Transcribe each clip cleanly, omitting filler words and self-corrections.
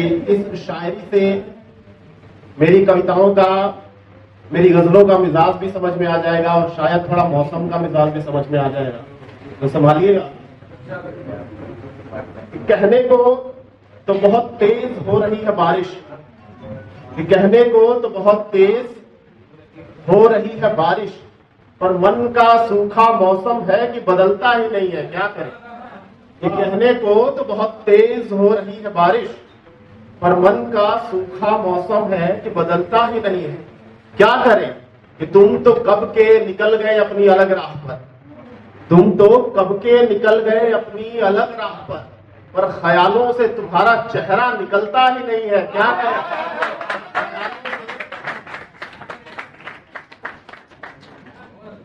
इस शायरी से मेरी कविताओं का, मेरी गजलों का मिजाज भी समझ में आ जाएगा और शायद थोड़ा मौसम का मिजाज भी समझ में आ जाएगा, तो संभालिएगा। कहने को तो बहुत तेज हो रही है बारिश, कहने को तो बहुत तेज हो रही है बारिश, पर मन का सूखा मौसम है कि बदलता ही नहीं है, क्या करें। कहने को तो बहुत तेज हो रही है बारिश, पर मन का सूखा मौसम है कि बदलता ही नहीं है, क्या करें। कि तुम तो कब के निकल गए अपनी अलग राह पर, तुम तो कब के निकल गए अपनी अलग राह पर ख्यालों से तुम्हारा चेहरा निकलता ही नहीं है, क्या करें।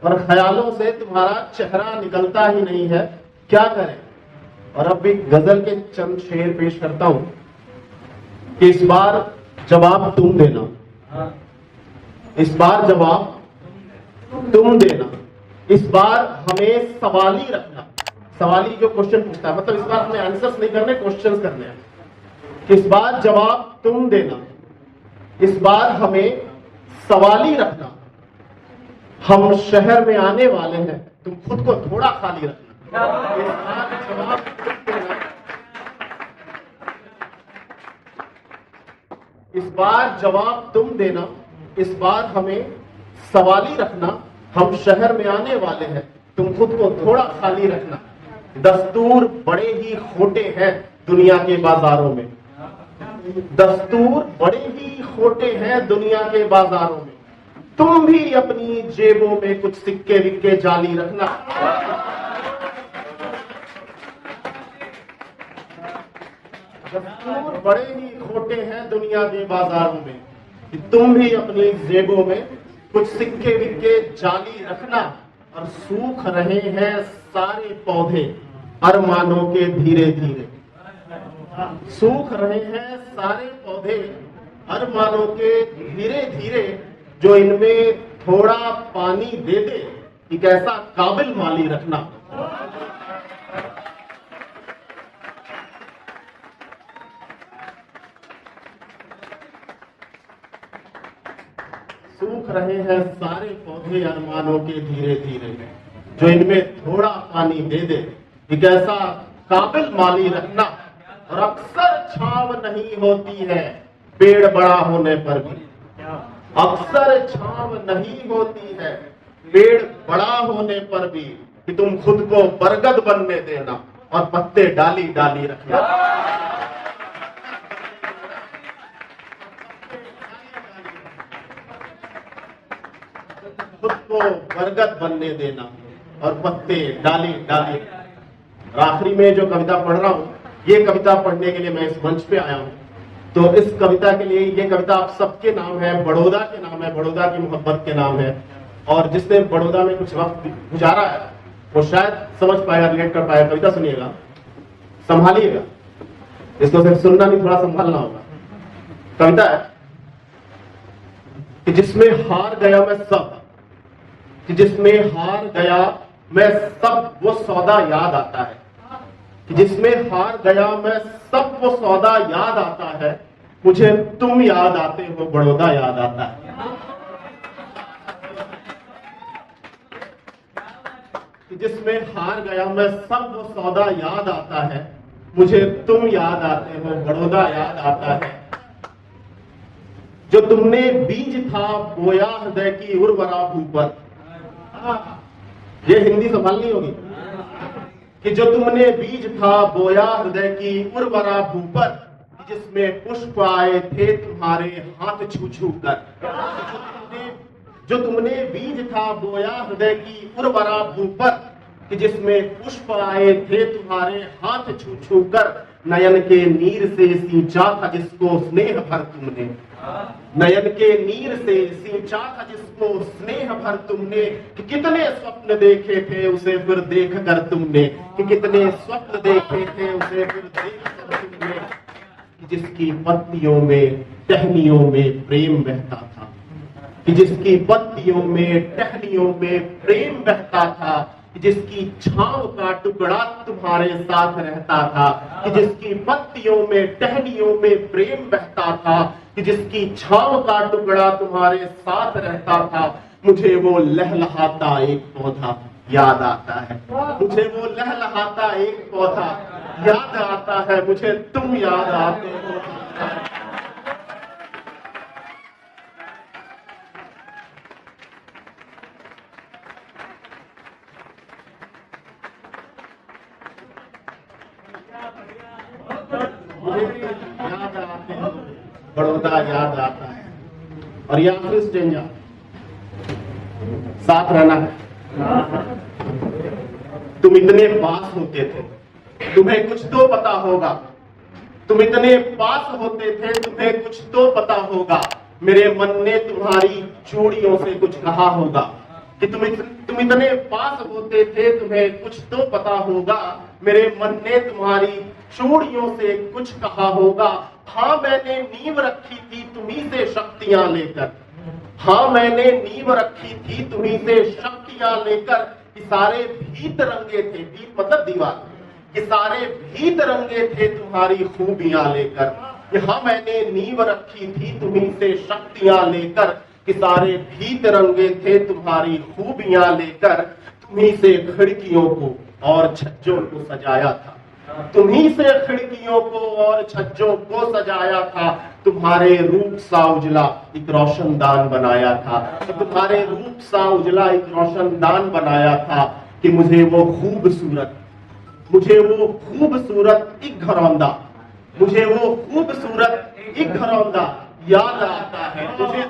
पर ख्यालों से तुम्हारा चेहरा निकलता ही नहीं है, क्या करें। और अब भी गजल के चंद शेर पेश करता हूं कि इस बार जवाब तुम देना, इस बार जवाब तुम देना, इस बार हमें सवाली रखना। सवाली जो क्वेश्चन पूछता है, मतलब इस बार हमें आंसर्स नहीं करने, क्वेश्चंस करने हैं। कि इस बार जवाब तुम देना, इस बार हमें सवाली रखना। हम शहर में आने वाले हैं, तुम खुद को थोड़ा खाली रखना। इस बार जवाब तुम देना, इस बार जवाब तुम देना, इस बार हमें सवाली रखना। हम शहर में आने वाले हैं, तुम खुद को थोड़ा खाली रखना। दस्तूर बड़े ही खोटे हैं दुनिया के बाजारों में, दस्तूर बड़े ही खोटे हैं दुनिया के बाजारों में। तुम भी अपनी जेबों में कुछ सिक्के विक्के जाली रखना। दस्तूर बड़े ही खोटे हैं दुनिया के बाजारों में, कि तुम भी अपनी जेबों में कुछ सिक्के विक्के जाली रखना। और सूख रहे हैं सारे पौधे अरमानों के धीरे धीरे, सूख रहे हैं सारे पौधे अरमानों के धीरे धीरे। जो इनमें थोड़ा पानी दे दे, एक ऐसा काबिल माली रखना। सूख रहे हैं सारे पौधे अरमानों के धीरे धीरे, जो इनमें थोड़ा पानी दे दे, एक ऐसा काबिल माली रखना। और अक्सर छांव नहीं होती है पेड़ बड़ा होने पर भी, अक्सर छांव नहीं होती है पेड़ बड़ा होने पर भी। कि तुम खुद को बरगद बनने देना और पत्ते डाली डाली रखना। खुद को बरगद बनने देना और पत्ते डाली डाली। आखिरी में जो कविता पढ़ रहा हूं, ये कविता पढ़ने के लिए मैं इस मंच पे आया हूं। तो इस कविता के लिए, ये कविता आप सबके नाम है, बड़ौदा के नाम है, बड़ौदा की मोहब्बत के नाम है। और जिसने बड़ौदा में कुछ वक्त गुजारा है वो शायद समझ पाएगा, रिलेट कर पाएगा। कविता सुनिएगा, संभालिएगा, इसको सिर्फ सुनना नहीं, थोड़ा संभालना होगा। कविता है कि जिसमें हार गया मैं सब, कि जिसमें हार गया मैं सब वो सौदा याद आता है। कि जिसमें हार गया मैं सब वो सौदा याद आता है। मुझे तुम याद आते हो, बड़ौदा याद आता है। कि जिसमें हार गया मैं सब वो सौदा याद आता है। मुझे तुम याद आते हो, बड़ौदा याद आता है। जो तुमने बीज था बोया हृदय की उर्वरा भूपर, ये हिंदी संभालनी होगी। कि जो तुमने बीज था बोया हृदय की उर्वरा भूपर, जिसमें पुष्प आए थे तुम्हारे हाथ छू छू कर। जो तुमने बीज था बोया हृदय की उर्वरा भूपर, कि जिसमें पुष्प आए थे तुम्हारे हाथ छू छू कर। नयन के नीर से सींचा था जिसको स्नेह भर तुमने, नयन के नीर से सींचा था जिसको स्नेह भर तुमने। कि कितने स्वप्न देखे थे उसे फिर देख कर तुमने, कि कितने स्वप्न देखे थे उसे फिर देख कर तुमने। कि जिसकी पत्तियों में टहनियों में प्रेम बहता था, कि जिसकी पत्तियों में टहनियों में प्रेम बहता था। कि जिसकी छांव का टुकड़ा तुम्हारे साथ रहता था, कि जिसकी पत्तियों में टहनियों में प्रेम बहता था, कि जिसकी छांव का टुकड़ा तुम्हारे साथ रहता था। मुझे वो लहलहाता एक पौधा याद आता है, मुझे वो लहलहाता एक पौधा याद आता है, मुझे तुम याद आते हो। याद आते हैं, बड़ौदा याद आता है। और ये आखिरी स्टेंजा, साथ रहना है। तुम इतने पास होते थे, तुम्हें कुछ तो पता होगा। तुम इतने पास होते थे, तुम्हें कुछ तो पता होगा। मेरे मन ने तुम्हारी चूड़ियों से कुछ कहा होगा कि तुम इतने पास होते थे, तुम्हें कुछ तो पता होगा। मेरे मन ने तुम्हारी चूड़ियों से कुछ कहा होगा। हाँ, मैंने नींव रखी थी तुम्ही से शक्तियां लेकर। हाँ, मैंने नींव रखी थी तुम्ही से शक्तियां लेकर, कि सारे भीत रंगे थे, भीत मतलब दीवार, कि सारे भीत रंगे थे तुम्हारी खूबियां लेकर। हाँ, मैंने नींव रखी थी तुम्ही से शक्तियां लेकर, कि सारे भीत रंगे थे तुम्हारी खूबियां लेकर। तुम्ही से खिड़कियों को और छज्जों को सजाया था, तुम्ही से खिड़कियों को और छज्जों को सजाया था। तुम्हारे रूप सा उजला एक रोशनदान बनाया था, तुम्हारे रूप सा उजला एक रोशनदान बनाया था, कि मुझे वो खूबसूरत एक घरौंदा, मुझे वो खूबसूरत एक घरौंदा याद आता है। मुझे